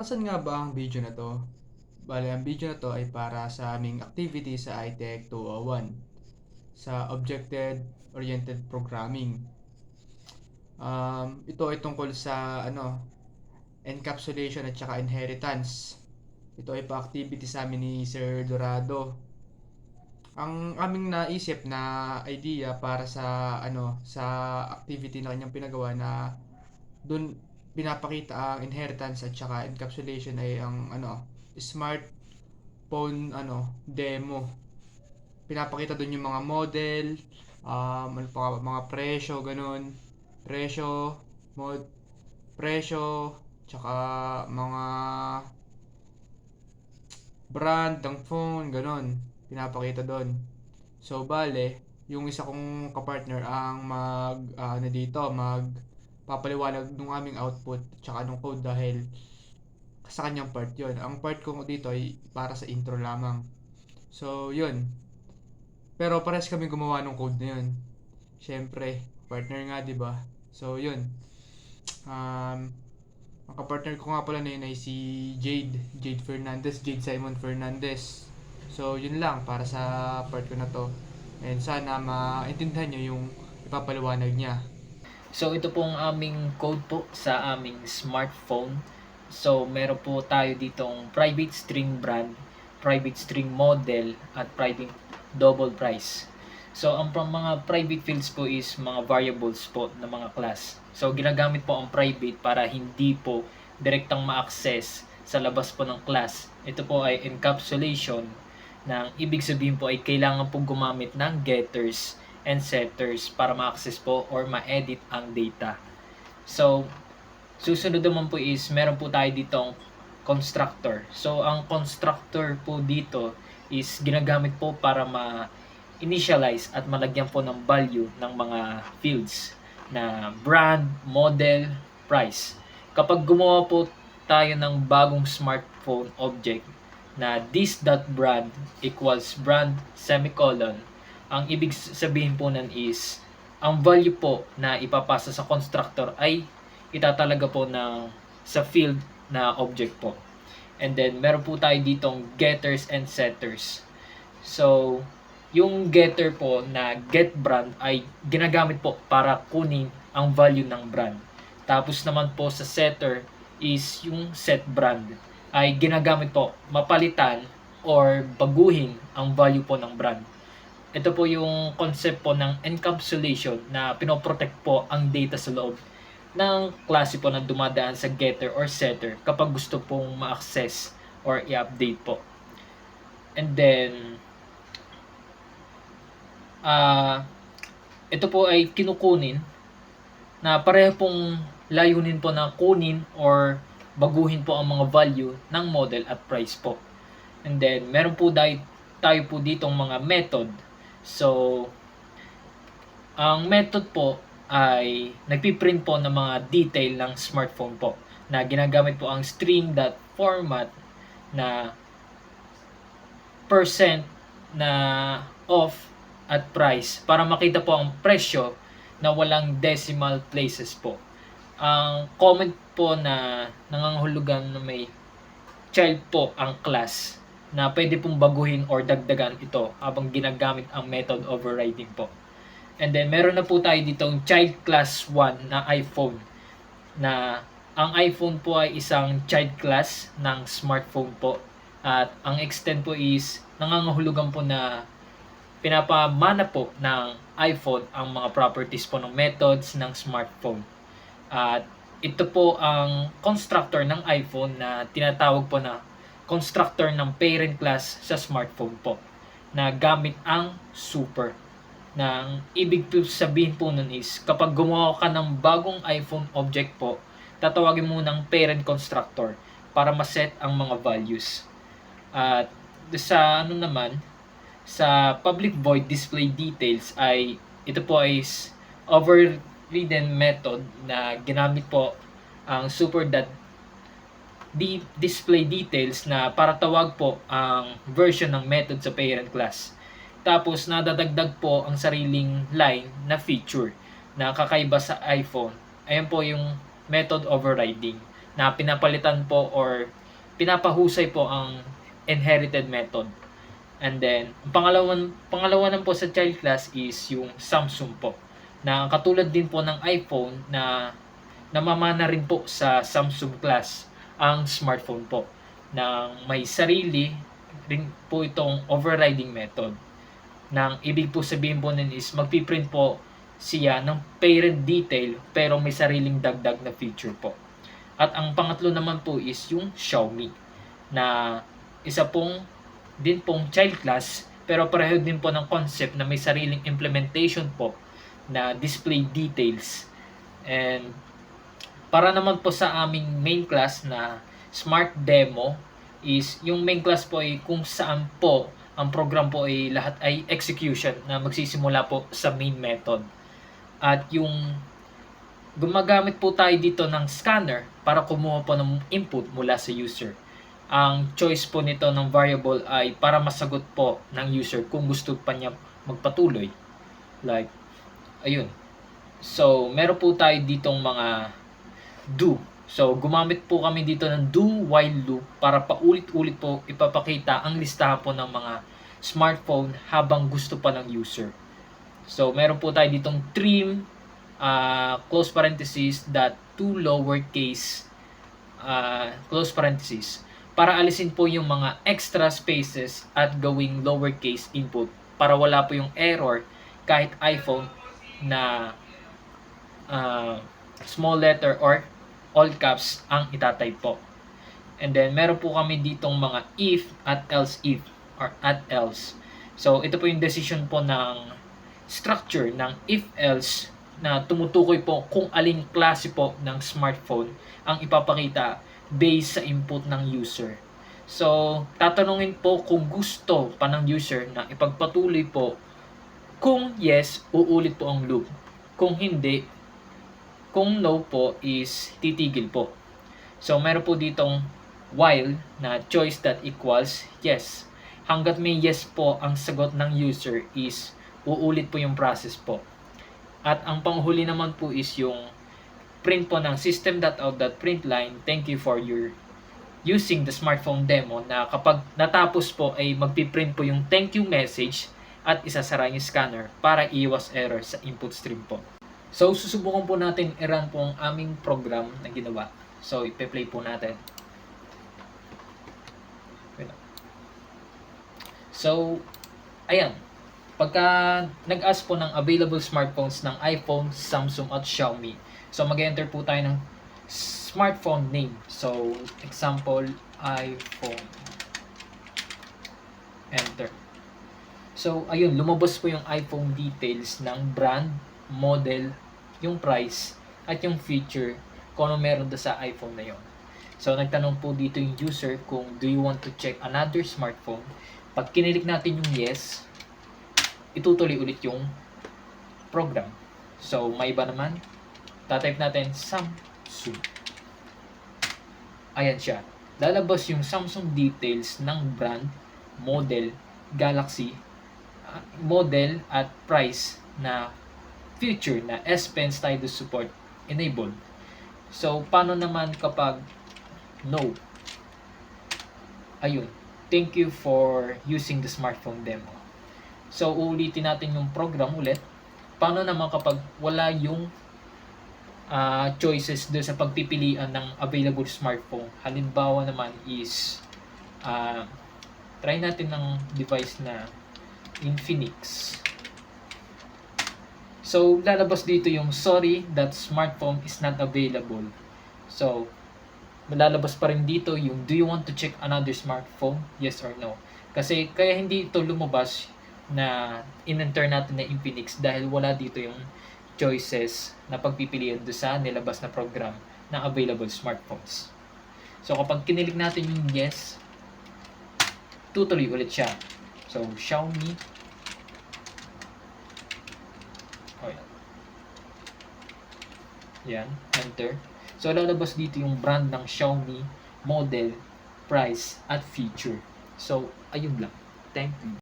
Asan nga ba ang video na 'to? Bale ang video na 'to ay para sa aming activity sa iTech 201 sa Object-Oriented Programming. Ito ay tungkol sa encapsulation at saka inheritance. Ito ay pa-activity sa amin ni Sir Dorado. Ang aming naisip na idea para sa activity na kanyang pinagawa na dun pinapakita ang inheritance at saka encapsulation ay ang smartphone demo. Pinapakita dun yung mga model, mga presyo, ganun. Presyo, mod, presyo, tsaka mga brand ng phone, ganun. Pinapakita doon. So, bale, yung isa kong kapartner ang papaliwanag ng aming output tsaka ng code dahil sa kanyang part yon. Ang part ko dito ay para sa intro lamang. So, yun. Pero pares kami gumawa ng code na yun. Siyempre, partner nga, di ba? So, yun. Um, ang kapartner ko nga pala na yun ay si Jade Fernandez, Jade Simon Fernandez. So, yun lang para sa part ko na to. And sana maintindihan nyo yung ipapaliwanag niya. So ito pong aming code po sa aming smartphone. So meron po tayo ditong private string brand, private string model, at private double price. So ang mga private fields po is mga variables po na mga class. So ginagamit po ang private para hindi po direktang ma-access sa labas po ng class. Ito po ay encapsulation na ibig sabihin po ay kailangan po gumamit ng getters and setters para ma-access po or ma-edit ang data. So, susunod naman po is meron po tayo ditong constructor. So, ang constructor po dito is ginagamit po para ma-initialize at malagyan po ng value ng mga fields na brand, model, price. Kapag gumawa po tayo ng bagong smartphone object na this.brand equals brand semicolon, ang ibig sabihin po nan is ang value po na ipapasa sa constructor ay itatalaga po sa field na object po. And then meron po tayo ditong getters and setters. So yung getter po na get brand ay ginagamit po para kunin ang value ng brand. Tapos naman po sa setter is yung set brand ay ginagamit po mapalitan or baguhin ang value po ng brand. Ito po yung concept po ng encapsulation na pinoprotect po ang data sa loob ng klase po na dumadaan sa getter or setter kapag gusto pong ma-access or i-update po. And then, ito po ay kinukunin na pareho pong layunin po na kunin or baguhin po ang mga value ng model at price po. And then, meron po tayo po ditong mga method. So, ang method po ay nagpiprint po ng mga detail ng smartphone po na ginagamit po ang string.format na percent na off at price para makita po ang presyo na walang decimal places po. Ang comment po na nangangahulugan na may child po ang class na pwede pong baguhin or dagdagan ito habang ginagamit ang method overriding po. And then meron na po tayo ditong child class 1 na iPhone na ang iPhone po ay isang child class ng smartphone po at ang extent po is nangangahulugan po na pinapamana po ng iPhone ang mga properties po ng methods ng smartphone. At ito po ang constructor ng iPhone na tinatawag po na constructor ng parent class sa smartphone po na gamit ang super. Na ang ibig sabihin po nun is kapag gumawa ka ng bagong iPhone object po, tatawagin mo ng parent constructor para ma-set ang mga values. At sa sa public void display details ay ito po ay overridden method na ginamit po ang display details na para tawag po ang version ng method sa parent class. Tapos nadadagdag po ang sariling line na feature na kakaiba sa iPhone. Ayan po yung method overriding. na pinapalitan po or pinapahusay po ang inherited method. And then, pangalawa naman po sa child class is yung Samsung po. Na katulad din po ng iPhone na namamana rin po sa Samsung class ang smartphone po. Na may sarili rin po itong overriding method. Nang ibig po sabihin po nun is magpiprint po siya ng parent detail pero may sariling dagdag na feature po. At ang pangatlo naman po is yung Xiaomi na isa pong din pong child class pero pareho din po ng concept na may sariling implementation po na display details. And para naman po sa aming main class na smart demo is yung main class po ay kung saan po ang program po ay lahat ay execution na magsisimula po sa main method. At yung gumagamit po tayo dito ng scanner para kumuha po ng input mula sa user. Ang choice po nito ng variable ay para masagot po ng user kung gusto pa niya magpatuloy. Like, ayun. So, meron po tayo ditong mga do. So, gumamit po kami dito ng do while loop para paulit-ulit po ipapakita ang listahan po ng mga smartphone habang gusto pa ng user. So, meron po tayo ditong trim, close parenthesis, dot to lowercase, close parenthesis, para alisin po yung mga extra spaces at gawing lowercase input para wala po yung error kahit iPhone na small letter or all caps ang itatype po. And then meron po kami ditong mga if at else if or at else. So ito po yung decision po ng structure ng if else na tumutukoy po kung aling klase po ng smartphone ang ipapakita based sa input ng user. So, tatanungin po kung gusto pa ng user na ipagpatuloy po. Kung yes, uulit po ang loop. Kung hindi, kung no po is titigil po. So, meron po ditong while na choice that equals yes. Hanggat may yes po ang sagot ng user is uulit po yung process po. At ang panghuli naman po is yung print po ng system.out.println, thank you for your using the smartphone demo, na kapag natapos po ay magpiprint po yung thank you message at isasara yung scanner para iwas error sa input stream po. So, susubukan po natin i-run po ang aming program na ginawa. So, ipe-play po natin. So, ayan. Pagka nag-ask po ng available smartphones ng iPhone, Samsung at Xiaomi, so mag-enter po tayo ng smartphone name. So, example, iPhone. Enter. So, ayun, lumabas po yung iPhone details ng brand, model, yung price, at yung feature kung ano meron doon sa iPhone na yon. So, nagtanong po dito yung user kung do you want to check another smartphone. Pag kinilik natin yung yes, itutuloy ulit yung program. So, may iba naman. Tatype natin Samsung. Ayan siya. Lalabas yung Samsung details ng brand, model, Galaxy, model at price na feature na S Pen Stylus support enabled. So, paano naman kapag no? Ayun. Thank you for using the smartphone demo. So, uulitin natin yung program ulit. Paano naman kapag wala yung choices doon sa pagpipilian ng available smartphone? Halimbawa naman is try natin ng device na Infinix. So, lalabas dito yung sorry, that smartphone is not available. So, lalabas pa rin dito yung do you want to check another smartphone? Yes or no. Kasi kaya hindi ito lumabas na in-enter natin na Infinix dahil wala dito yung choices na pagpipilian do sa nilabas na program ng available smartphones. So, kapag kinilig natin yung yes, tutuloy ulit siya. So, Xiaomi. Yan, enter. So, lalabas dito yung brand ng Xiaomi, model, price, at feature. So, ayun lang. Thank you.